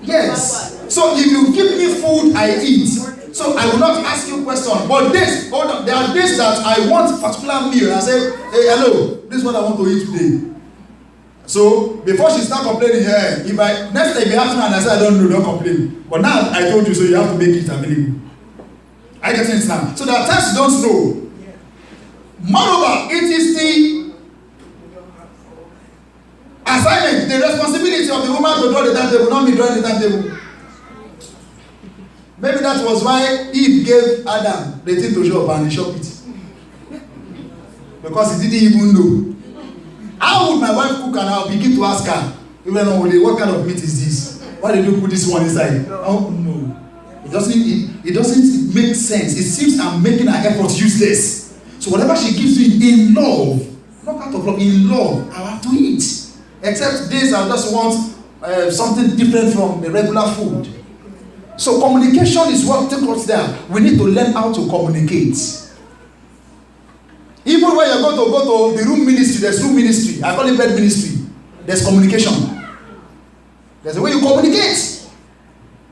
yes. So if you give me food, I eat. So I will not ask you questions. But there are days that I want a particular meal. I say, hey, hello, this is what I want to eat today. So before she start complaining, if I next time if you ask me and I say I don't know, don't complain. But now I told you, so you have to make it available. I get it now. So there are times you don't know. Moreover, it is as assignment, the responsibility of the woman to draw the timetable, not me drawing the timetable. Maybe that was why Eve gave Adam the thing to show up and he shop it. Because he didn't even know. How would my wife cook and I'll begin to ask her, even though what kind of meat is this? Why did you put this one inside? Oh no. It doesn't make sense. It seems I'm making her effort useless. So whatever she gives you in love, not out of love, in love, I have to eat. Except this, I just want something different from the regular food. So communication is what takes us there. We need to learn how to communicate. Even when you're going to go to the room ministry, there's room ministry. I call it bed ministry. There's communication. There's a way you communicate.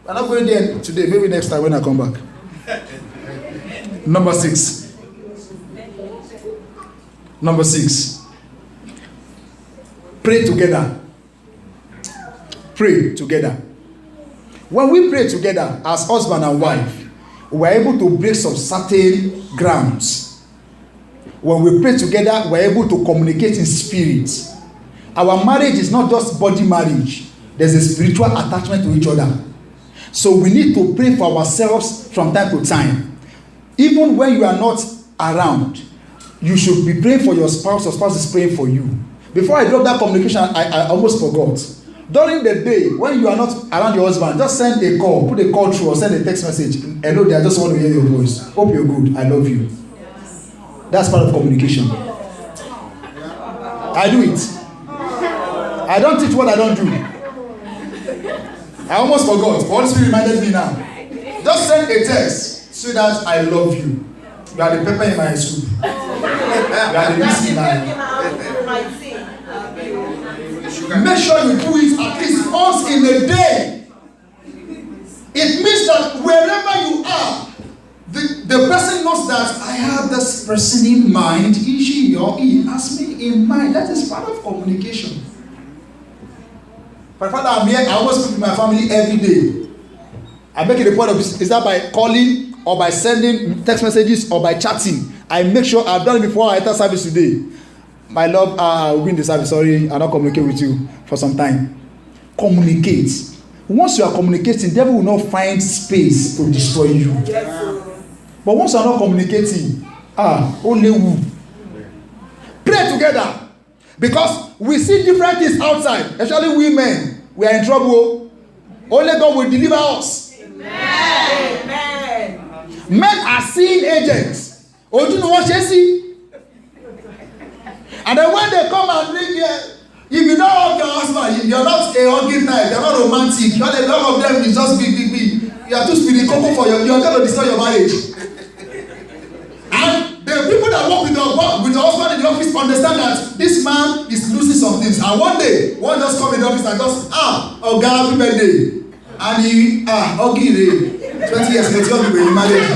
I'm not going there today. Maybe next time when I come back. Number 6. Number 6. Pray together. Pray together. When we pray together as husband and wife, we're able to break some certain grounds. When we pray together, we're able to communicate in spirit. Our marriage is not just body marriage. There's a spiritual attachment to each other. So we need to pray for ourselves from time to time. Even when you are not around, you should be praying for your spouse. Your spouse is praying for you. Before I drop that communication, I almost forgot. During the day, when you are not around your husband, just send a call, put a call through or send a text message. Hello there, I just want to hear your voice. Hope you're good. I love you. That's part of communication. I do it. I don't teach what I don't do. I almost forgot. Holy Spirit reminded me now. Just send a text so that I love you. You are the pepper in my soup. You are the meat in my. Make sure you do it at least once in a day. It means that wherever you are, the person knows that I have this person in mind. He, she, or he has me in mind. That is part of communication. My father, I'm here. I always speak with my family every day. I make it a point of is that by calling or by sending text messages or by chatting. I make sure I've done it before I enter service today. My love, I'll be in the service. Sorry, I'll not communicate with you for some time. Communicate. Once you are communicating, the devil will not find space to destroy you. But once you are not communicating, only who? Pray together. Because we see different things outside, especially we men. We are in trouble. Only God will deliver us. Amen. Men are seeing agents. Oh, do you know what they see? And then when they come and bring here, if you don't hug your husband, you're not a hugging type, you're not romantic. All of them is just big. You are too spiritual for you're going to destroy your marriage. And the people that work with the husband in the office understand that this man is losing some things. And one day, one just come in the office and just, oh God, happy birthday. And he, okay, 20 years later, when you married.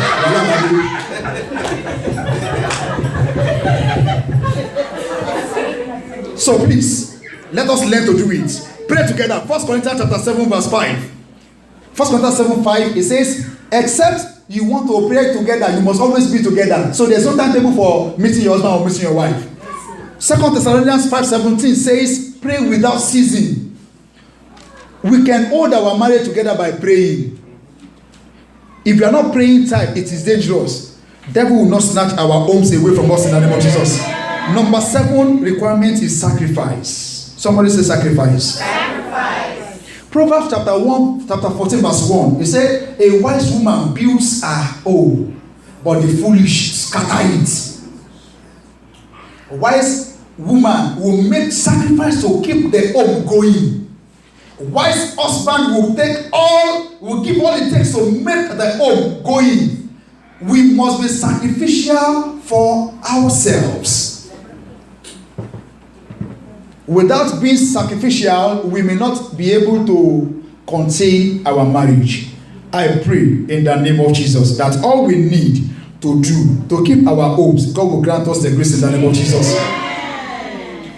So please, let us learn to do it. Pray together. 1 Corinthians chapter 7 verse 5. 1 Corinthians 7:5, it says, except you want to pray together, you must always be together. So there's no timetable for meeting your husband or meeting your wife. 2 Thessalonians 5:17 says, pray without ceasing. We can hold our marriage together by praying. If you are not praying tight, it is dangerous. Devil will not snatch our homes away from us in the name of Jesus. Number 7 requirement is sacrifice. Somebody say sacrifice. Sacrifice. Proverbs chapter 14 verse 1. It said, a wise woman builds her home, but the foolish scatter it. A wise woman will make sacrifice to keep the home going. A wise husband will give all it takes to make the home going. We must be sacrificial for ourselves. Without being sacrificial, we may not be able to contain our marriage. I pray in the name of Jesus that all we need to do to keep our homes, God will grant us the grace in the name of Jesus.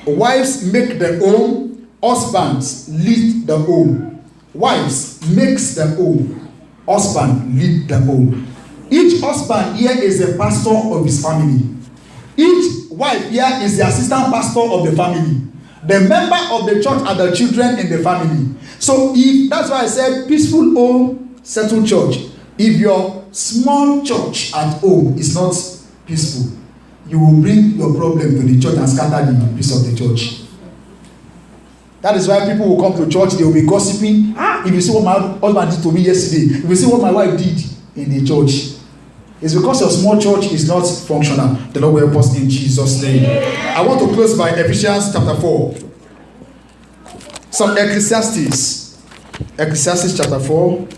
Wives make the home, husbands lead the home. Wives makes the home, husband lead the home. Each husband here is a pastor of his family. Each wife here is the assistant pastor of the family. The member of the church are the children in the family. So if that's why I said peaceful home, settled church. If your small church at home is not peaceful, you will bring your problem to the church and scatter the peace of the church. That is why people will come to church, they will be gossiping. If you see what my husband did to me yesterday, if you see what my wife did in the church, it's because your small church is not functional. The Lord will help us in Jesus' name. I want to close by Ephesians chapter 4. Some Ecclesiastes. Ecclesiastes chapter 4.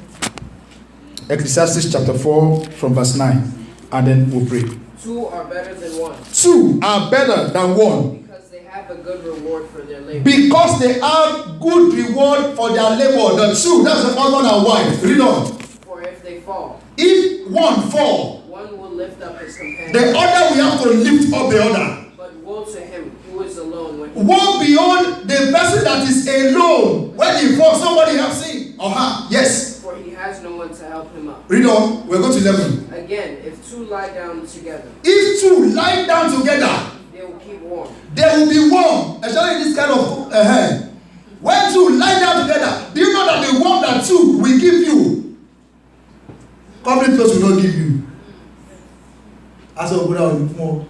Ecclesiastes chapter 4 from verse 9. And then we'll pray. Two are better than one. Two are better than one. Because they have a good reward for their labor. Because they have good reward for their labor. The two, that's the husband and wife. Read on. For if they fall, If one fall, one will lift up his companion. the other will have to lift up the other. But woe to him who is alone when Woe beyond the person that is alone. When he falls, somebody helps him or her. Yes. for he has no one to help him up. Read on. We're going to 11. Again, if two lie down together, If two lie down together, they will keep warm. they will be warm. Especially in this kind of when two lie down together, do you know that the warmth that two will give you, complete clothes will not give you? As a more.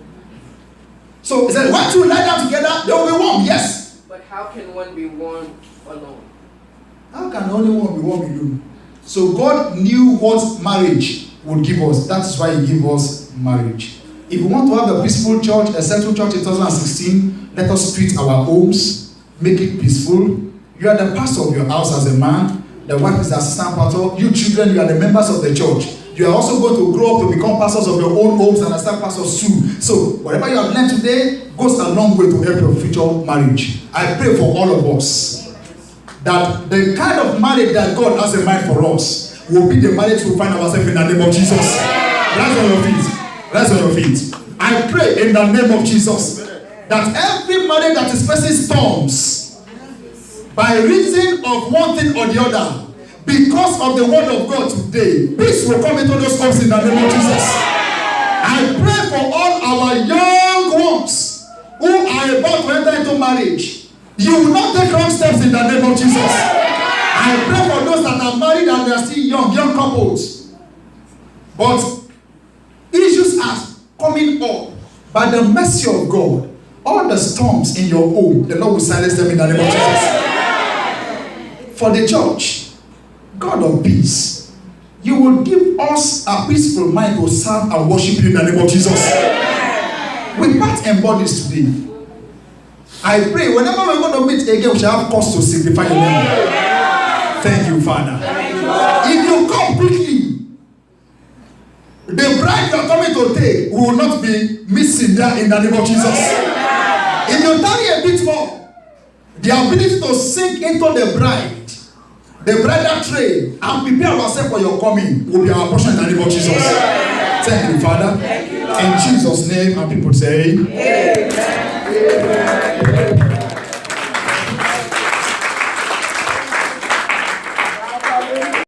So it said, when two lie down together, they will be warm. Yes. But how can one be warm alone? How can only one be warm alone? So God knew what marriage would give us. That's why He gave us marriage. If we want to have a peaceful church, a settled church in 2016, let us treat our homes, make it peaceful. You are the pastor of your house as a man. The wife is the assistant pastor. You children, you are the members of the church. You are also going to grow up to become pastors of your own homes and assistant pastors too. So whatever you have learned today goes a long way to help your future marriage. I pray for all of us that the kind of marriage that God has in mind for us will be the marriage we find ourselves in the name of Jesus. Rise on your feet. Rise on your feet. I pray in the name of Jesus that every marriage that is facing storms by reason of one thing or the other, because of the word of God today, peace will come into those homes in the name of Jesus. I pray for all our young ones who are about to enter into marriage. You will not take wrong steps in the name of Jesus. I pray for those that are married and they are still young couples. But issues are coming up by the mercy of God. All the storms in your home, the Lord will silence them in the name of Jesus. For the church, God of peace, you will give us a peaceful mind to serve and worship you in the name of Jesus. We part embody this today. I pray whenever we're going to meet again, we shall have cause to signify your name. Thank you, Father. If you come quickly, the bride you are coming to take will not be missing there in the name of Jesus. If you tarry a bit more, the ability to sink into the bridal train, and prepare ourselves for your coming will be our portion in the name of Jesus. Thank you, Father. In Jesus' name, and people say, Amen.